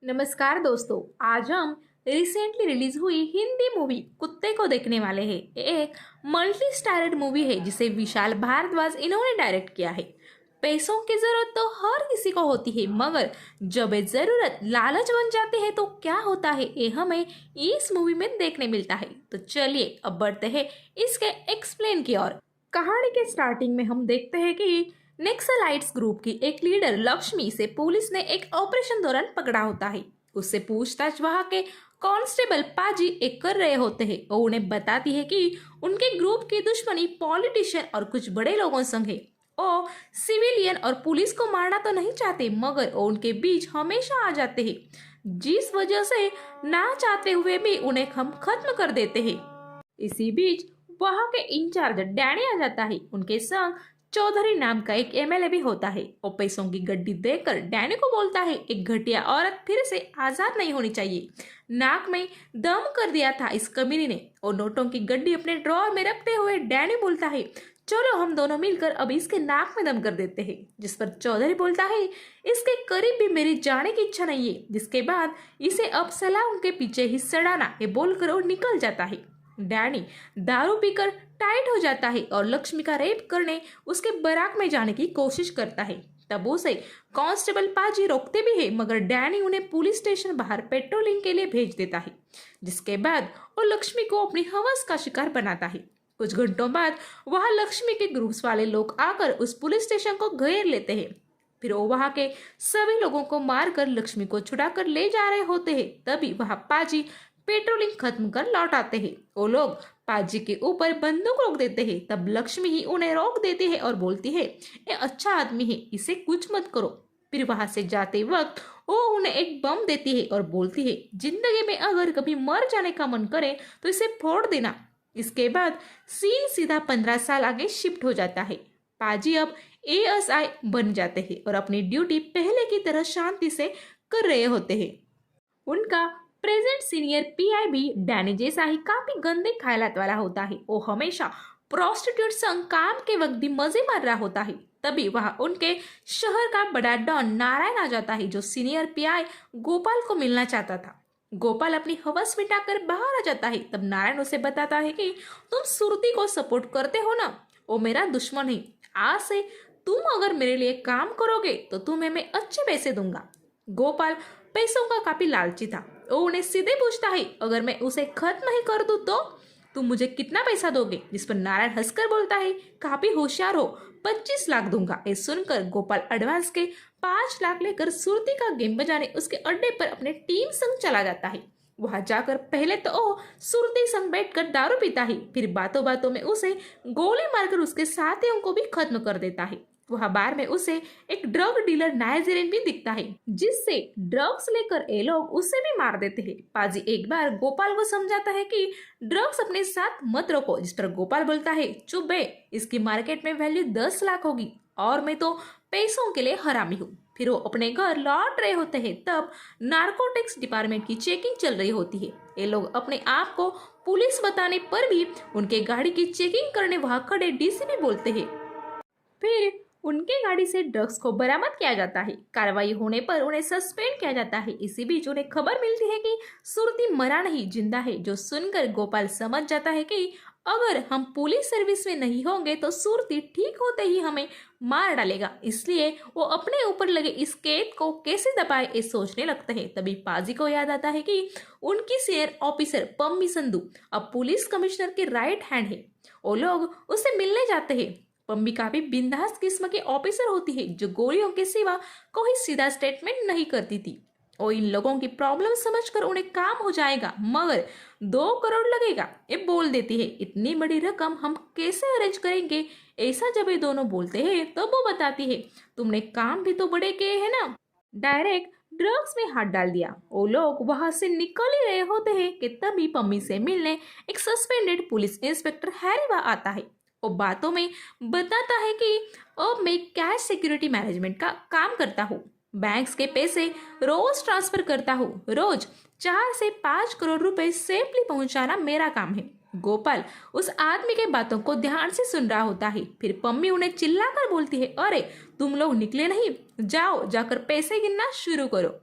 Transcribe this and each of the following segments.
नमस्कार दोस्तों, आज हम रिसेंटली रिलीज हुई हिंदी मूवी कुत्ते को देखने वाले हैं। ये एक मल्टी स्टारर मूवी है जिसे विशाल भारद्वाज इन्होंने डायरेक्ट किया है। पैसों की जरूरत तो हर किसी को होती है, मगर जब ये जरूरत लालच बन जाती है तो क्या होता है ये हमें इस मूवी में देखने मिलता है। तो चलिए अब बढ़ते हैं इसके एक्सप्लेन की ओर। कहानी के स्टार्टिंग में हम देखते हैं कि नेक्सलाइट्स ग्रुप की एक लीडर लक्ष्मी से पुलिस ने एक ऑपरेशन दौरान पकड़ा होता है। उससे पूछताछ वहां के कांस्टेबल पाजी एक कर रहे होते हैं और उन्हें बताती है कि उनके ग्रुप की दुश्मनी पॉलिटिशियन और कुछ बड़े लोगों संग है। वो सिविलियन और पुलिस को मारना तो नहीं चाहते, मगर वो उनके बीच हमेशा आ जाते हैं, जिस वजह से ना चाहते हुए भी उन्हें हम खत्म कर देते हैं। इसी बीच वहां के इंचार्ज डैनी आ जाता है। उनके संग चौधरी नाम का एक एमएलए भी होता है। वो पैसों की गड्डी देखकर डैनी को बोलता है एक घटिया औरत फिर से आजाद नहीं होनी चाहिए। नाक में दम कर दिया था इस कमीने ने। और नोटों की गड्डी अपने ड्रॉर में रखते हुए डैनी बोलता है चलो हम दोनों मिलकर अब इसके नाक में दम कर देते हैं। जिस पर चौधरी बोलता है इसके करीब भी मेरी जाने की इच्छा नहीं है। जिसके बाद इसे अब सलाह उनके पीछे ही सड़ाना ये बोलकर वो निकल जाता है। डैनी दारू पीकर टाइट हो जाता है और लक्ष्मी का रेप करने उसके बराक में जाने की कोशिश करता है। तब उसे कांस्टेबल पाजी रोकते भी है, मगर डैनी उन्हें पुलिस स्टेशन बाहर पेट्रोलिंग के लिए भेज देता है। जिसके बाद वो लक्ष्मी को अपनी हवस का शिकार बनाता है। कुछ घंटों बाद वहां लक्ष्मी के ग्रुप्स वाले लोग आकर उस पुलिस स्टेशन को घेर लेते हैं। फिर वो वहां के सभी लोगों को मारकर लक्ष्मी को छुड़ाकर ले जा रहे होते हैं। तभी वहां पाजी पेट्रोलिंग खत्म कर लौट आते हैं। वो लोग पाजी के ऊपर बंदूक रोक देते हैं। तब लक्ष्मी ही उन्हें रोक देती है और बोलती है ये अच्छा आदमी है, इसे कुछ मत करो। फिर वहां से जाते वक्त वो उन्हें एक बम देती है और बोलती है जिंदगी में अगर कभी मर जाने का मन करे तो इसे फोड़ देना। इसके बाद सीन सीधा 15 साल आगे शिफ्ट हो जाता है। पाजी अब एएसआई बन जाते हैं और अपनी ड्यूटी पहले की तरह शांति से कर रहे होते हैं। उनका प्रेजेंट सीनियर पीआई भी डैनी जैसा ही काफी गंदे ख्यालात वाला होता है। वो हमेशा प्रोस्टिट्यूट संग काम के वक्त भी मजे मार रहा होता है। तभी वहां उनके शहर का बड़ा डॉन नारायण आ जाता है, जो सीनियर पीआई गोपाल को मिलना चाहता था। गोपाल अपनी हवस मिटाकर बाहर आ जाता है। तब नारायण उसे बताता है कि तुम सुरती को सपोर्ट करते हो ना, वो मेरा दुश्मन है। आज से तुम अगर मेरे लिए काम करोगे तो तुम्हें मैं अच्छे पैसे दूंगा। गोपाल पैसों का काफी लालची था। वो उन्हें सीधे पूछता है अगर मैं उसे खत्म नहीं कर दूं तो तुम मुझे कितना पैसा दोगे। जिस पर नारायण हंसकर बोलता है काफी होशियार हो, 25 लाख दूंगा। ये सुनकर गोपाल एडवांस के 5 लाख लेकर सुरती का गेम बजाने उसके अड्डे पर अपने टीम संग चला जाता है। वहां जाकर पहले तो वो सुरती संग बैठकर दारू पीता है, फिर बातों बातों में उसे गोली मारकर उसके साथियों को भी खत्म कर देता है। वह बार में उसे एक ड्रग डीलर नाइजीरियन भी दिखता है, जिससे ड्रग्स लेकर ये लोग उसे भी मार देते हैं। पाजी एक बार गोपाल को समझाता है कि ड्रग्स अपने साथ मत रखो। जिस पर गोपाल बोलता है चुप बे, इसकी मार्केट में वैल्यू 10 लाख होगी और मैं तो पैसों के लिए हरामी हूँ। फिर वो अपने घर लौट रहे होते हैं। तब नार्कोटिक्स डिपार्टमेंट की चेकिंग चल रही होती है। ये लोग अपने आप को पुलिस बताने पर भी उनके गाड़ी की चेकिंग करने वहां खड़े डीसीपी बोलते हैं। फिर उनके गाड़ी से ड्रग्स को बरामद किया जाता है। कार्रवाई होने पर उन्हें सस्पेंड किया जाता है। इसी बीच उन्हें खबर मिलती है कि सुरती मरा नहीं जिंदा है, जो सुनकर गोपाल समझ जाता है कि अगर हम पुलिस सर्विस में नहीं होंगे तो सुरती ठीक होते ही हमें मार डालेगा। इसलिए वो अपने ऊपर लगे इस कैद को कैसे दबाए ये सोचने लगते हैं। तभी पाजी को याद आता है कि उनकी सीनियर ऑफिसर पम्मी संधू अब पुलिस कमिश्नर के राइट हैंड है। वो लोग उससे मिलने जाते हैं। पम्मी काफी बिंदास किस्म की ऑफिसर होती है, जो गोलियों के सिवा कोई सीधा स्टेटमेंट नहीं करती थी। और इन लोगों की प्रॉब्लम समझकर उन्हें काम हो जाएगा, मगर 2 करोड़ लगेगा ये बोल देती है। इतनी बड़ी रकम हम कैसे अरेंज करेंगे, ऐसा जब ये दोनों बोलते हैं तब वो बताती है तुमने काम भी तो बड़े किए हैं ना, डायरेक्ट ड्रग्स में हाथ डाल दिया। वो लोग वहां से निकल ही रहे होते हैं कि तभी पम्मी से मिलने एक सस्पेंडेड पुलिस इंस्पेक्टर हैरीवा आता है। वो बातों में बताता है कि अब मैं कैश सिक्योरिटी मैनेजमेंट का काम करता हूँ, बैंक्स के पैसे रोज ट्रांसफर करता हूँ, रोज 4 से 5 करोड़ रुपए सेफली पहुंचाना मेरा काम है। गोपाल उस आदमी के बातों को ध्यान से सुन रहा होता है। फिर पम्मी उन्हें चिल्लाकर बोलती है अरे तुम लोग निकले नहीं, जाओ जाकर पैसे गिनना शुरू करो।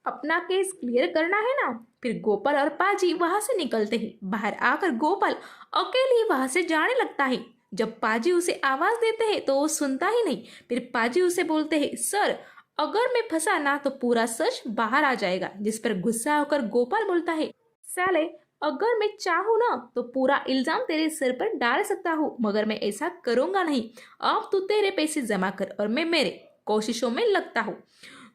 अपना केस क्लियर करना है ना। फिर गोपाल और पाजी वहां से निकलते हैं। बाहर आकर गोपाल अकेले ही वहां से जाने लगता है। जब पाजी उसे आवाज देते हैं तो वो सुनता ही नहीं। फिर पाजी उसे बोलते हैं, सर अगर मैं फंसा ना तो पूरा सच बाहर आ जाएगा। जिस पर गुस्सा होकर गोपाल बोलता है, साले अगर मैं चाहूँ ना तो पूरा इल्जाम तेरे सिर पर डाल सकता हूँ, मगर मैं ऐसा करूंगा नहीं। अब तू तेरे पैसे जमा कर और मैं मेरे कोशिशों में लगता हूँ।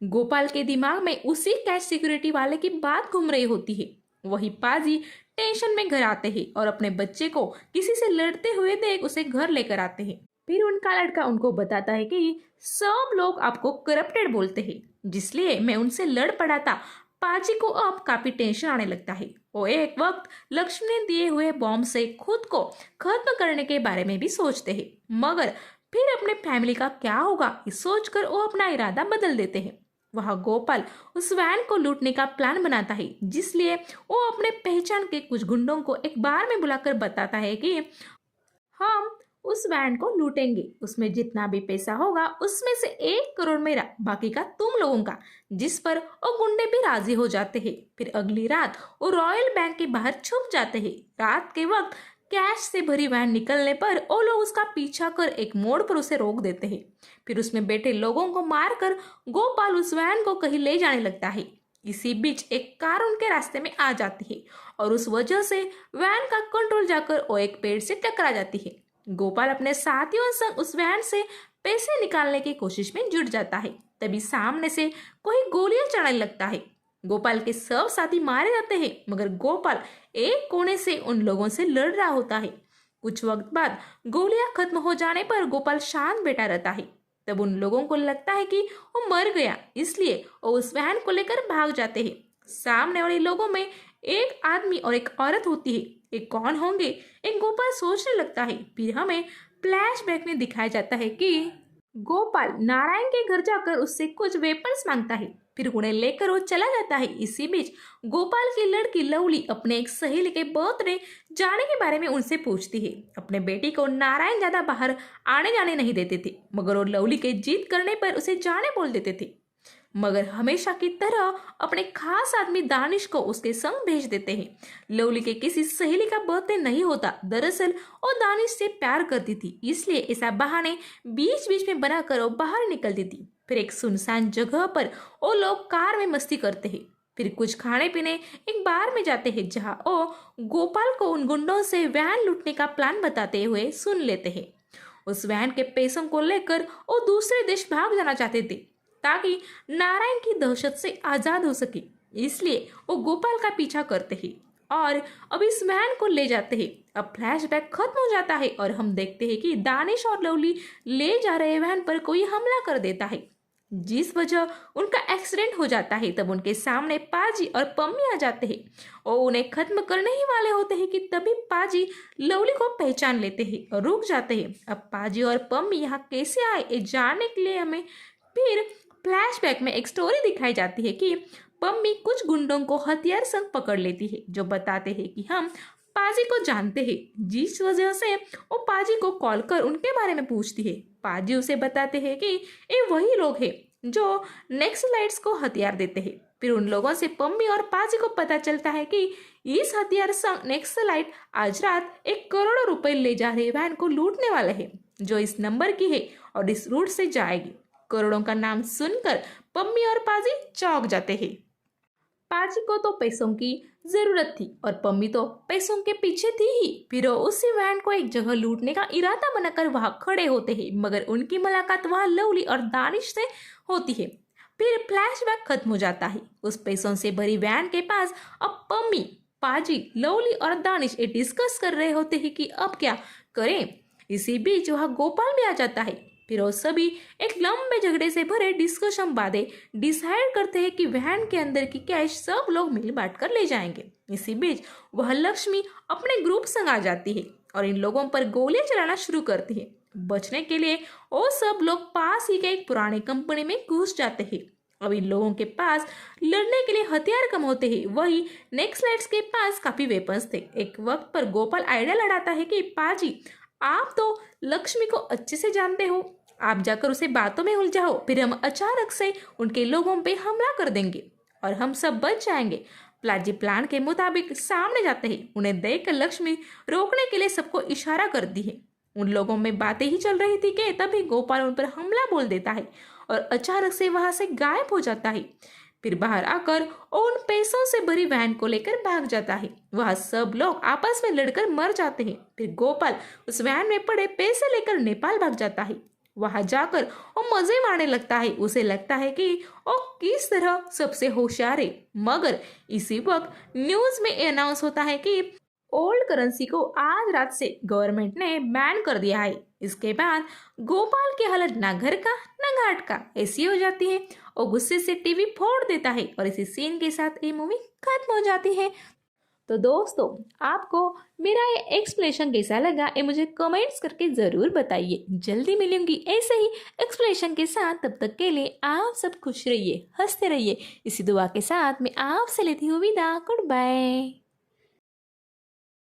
गोपाल के दिमाग में उसी कैश सिक्योरिटी वाले की बात घूम रही होती है। वही पाजी टेंशन में घर आते हैं और अपने बच्चे को किसी से लड़ते हुए देख उसे घर लेकर आते हैं। फिर उनका लड़का उनको बताता है कि सब लोग आपको करप्टेड बोलते हैं, जिसलिए मैं उनसे लड़ पड़ा था। पाजी को अब काफी टेंशन आने लगता है। वो एक वक्त लक्ष्मी ने दिए हुए बॉम्ब से खुद को खत्म करने के बारे में भी सोचते हैं, मगर फिर अपने फैमिली का क्या होगा इस सोचकर वो अपना इरादा बदल देते हैं। वह गोपाल उस वैन को लूटने का प्लान बनाता है, जिसलिए वो अपने पहचान के कुछ गुंडों को एक बार में बुलाकर बताता है कि हम उस वैन को लूटेंगे, उसमें जितना भी पैसा होगा उसमें से 1 करोड़ मेरा, बाकी का तुम लोगों का। जिस पर वो गुंडे भी राजी हो जाते हैं। फिर अगली रात वो रॉयल बैंक के बाहर छुप जाते हैं। रात के वक्त कैश से भरी वैन निकलने पर वो लोग उसका पीछा कर एक मोड़ पर उसे रोक देते हैं। फिर उसमें बैठे लोगों को मारकर गोपाल उस वैन को कहीं ले जाने लगता है। इसी बीच एक कार उनके रास्ते में आ जाती है और उस वजह से वैन का कंट्रोल जाकर वो एक पेड़ से टकरा जाती है। गोपाल अपने साथियों संग उस वैन से पैसे निकालने की कोशिश में जुट जाता है। तभी सामने से कोई गोलियां चलाने लगता है। गोपाल के सब साथी मारे जाते हैं, मगर गोपाल एक कोने से उन लोगों से लड़ रहा होता है। कुछ वक्त बाद गोलियां खत्म हो जाने पर गोपाल शांत बैठा रहता है। तब उन लोगों को लगता है कि वो मर गया, इसलिए वो उस वैन को लेकर भाग जाते हैं। सामने वाले लोगों में एक आदमी और एक औरत होती है। ये कौन होंगे, एक गोपाल सोचने लगता है। फिर हमें फ्लैशबैक में दिखाया जाता है कि गोपाल नारायण के घर जाकर उससे कुछ वेपन्स मांगता है। फिर उन्हें लेकर वो चला जाता है। इसी बीच गोपाल की लड़की लवली अपने एक सहेली के बर्थडे जाने के बारे में उनसे पूछती है। अपने बेटी को नारायण ज्यादा बाहर आने जाने नहीं देते थे, मगर वो लवली के जिद करने पर उसे जाने बोल देते थे। मगर हमेशा की तरह अपने खास आदमी दानिश को उसके संग भेज देते हैं। लवली के किसी सहेली का बर्थडे नहीं होता। दरअसल वो दानिश से प्यार करती थी, इसलिए ऐसा बहाने बीच बीच में बनाकर वो बाहर निकलती थी। फिर एक सुनसान जगह पर वो लोग कार में मस्ती करते हैं। फिर कुछ खाने पीने एक बार में जाते हैं, जहाँ वो गोपाल को उन गुंडों से वैन लूटने का प्लान बताते हुए सुन लेते हैं। उस वैन के पैसों को लेकर वो दूसरे देश भाग जाना चाहते थे, ताकि नारायण की दहशत से आजाद हो सके। इसलिए वो गोपाल का पीछा करते हैं और अब इस वैन को ले जाते हैं। अब फ्लैशबैक खत्म हो जाता है और हम देखते हैं कि दानिश और लवली ले जा रहे वैन पर कोई हमला कर देता है, जिस वजह उनका एक्सीडेंट हो जाता है। तब उनके सामने पाजी और पम्मी आ जाते हैं और उन्हें खत्म करने ही वाले होते हैं कि तभी पाजी लवली को पहचान लेते हैं और रुक जाते हैं। अब पाजी और पम्मी यहाँ कैसे आए ये जानने के लिए हमें फिर फ्लैशबैक में एक स्टोरी दिखाई जाती है कि पम्मी कुछ गुंडों को हथियार संग पकड़ लेती है, जो बताते हैं कि हम पाजी को जानते हैं, जिस वजह से वो पाजी को कॉल कर उनके बारे में पूछती है। पाजी उसे बताते हैं कि ये वही लोग हैं जो नेक्सलाइट्स को हथियार देते हैं। फिर उन लोगों से पम्मी और पाजी को पता चलता है कि इस हथियार संग नेक्सलाइट आज रात 1 करोड़ रुपए ले जा रहे वैन को लूटने वाले हैं, जो इस नंबर की है और इस रूट से जाएगी। करोड़ों का नाम सुनकर पम्मी और पाजी चौंक जाते हैं। पाजी को तो पैसों की जरूरत थी और पम्मी तो पैसों के पीछे थी ही। फिर वो उसी वैन को एक जगह लूटने का इरादा बनाकर वहां खड़े होते हैं, मगर उनकी मुलाकात वहां लवली और दानिश से होती है। फिर फ्लैशबैक खत्म हो जाता है। उस पैसों से भरी वैन के पास अब पम्मी, पाजी, लवली और दानिश ये डिस्कस कर रहे होते हैं कि अब क्या करें। इसी बीच वहां गोपाल भी आ जाता है। फिर वो सभी एक लंबे झगड़े से भरे डिस्कशन बादे डिसाइड करते हैं कि वैन के अंदर की कैश सब लोग मिल बांट कर ले जाएंगे। इसी बीच वह लक्ष्मी अपने ग्रुप संग आ जाती है और इन लोगों पर गोलियां चलाना शुरू करती है। बचने के लिए वो सब लोग पास ही के एक पुराने कंपनी में घुस जाते हैं। अब इन लोगों के पास लड़ने के लिए हथियार कम होते हैं, वही नेक्सलाइट्स के पास काफी वेपन्स थे। एक वक्त पर गोपाल आइडिया लड़ाता है कि पाजी, आप तो लक्ष्मी को अच्छे से जानते हो, आप जाकर उसे बातों में उलझाओ, फिर हम अचानक से उनके लोगों पे हमला कर देंगे। और हम सब बच जाएंगे। प्लाजी प्लान के मुताबिक सामने जाते ही उन्हें देखकर लक्ष्मी रोकने के लिए सबको इशारा करती है। उन लोगों में बातें ही चल रही थी कि तभी गोपाल उन पर हमला बोल देता है और अचानक से वहां से गायब हो जाता है। फिर बाहर आकर और उन पैसों से भरी वैन को लेकर भाग जाता है। वह सब लोग आपस में लड़कर मर जाते हैं। फिर गोपाल उस वैन में पड़े पैसे लेकर नेपाल भाग जाता है। वहां जाकर वो मजे मारने लगता है। उसे लगता है कि वो किस तरह सबसे होशियार है। मगर इसी वक्त न्यूज में अनाउंस होता है कि ओल्ड करेंसी को आज रात से गवर्नमेंट ने बैन कर दिया है। इसके बाद गोपाल की हालत ना घर का ना घाट का ऐसी हो जाती है। और गुस्से से टीवी फोड़ देता है और इसी सीन के साथ ये मूवी खत्म हो जाती है। तो दोस्तों, आपको मेरा ये एक्सप्लेनेशन कैसा लगा ये मुझे कमेंट्स करके ज़रूर बताइए। जल्दी मिलूंगी ऐसे ही एक्सप्लेनेशन के साथ। तब तक के लिए आप सब खुश रहिए, हंसते रहिए। इसी दुआ के साथ मैं आपसे लेती हूँ विदा। Good bye.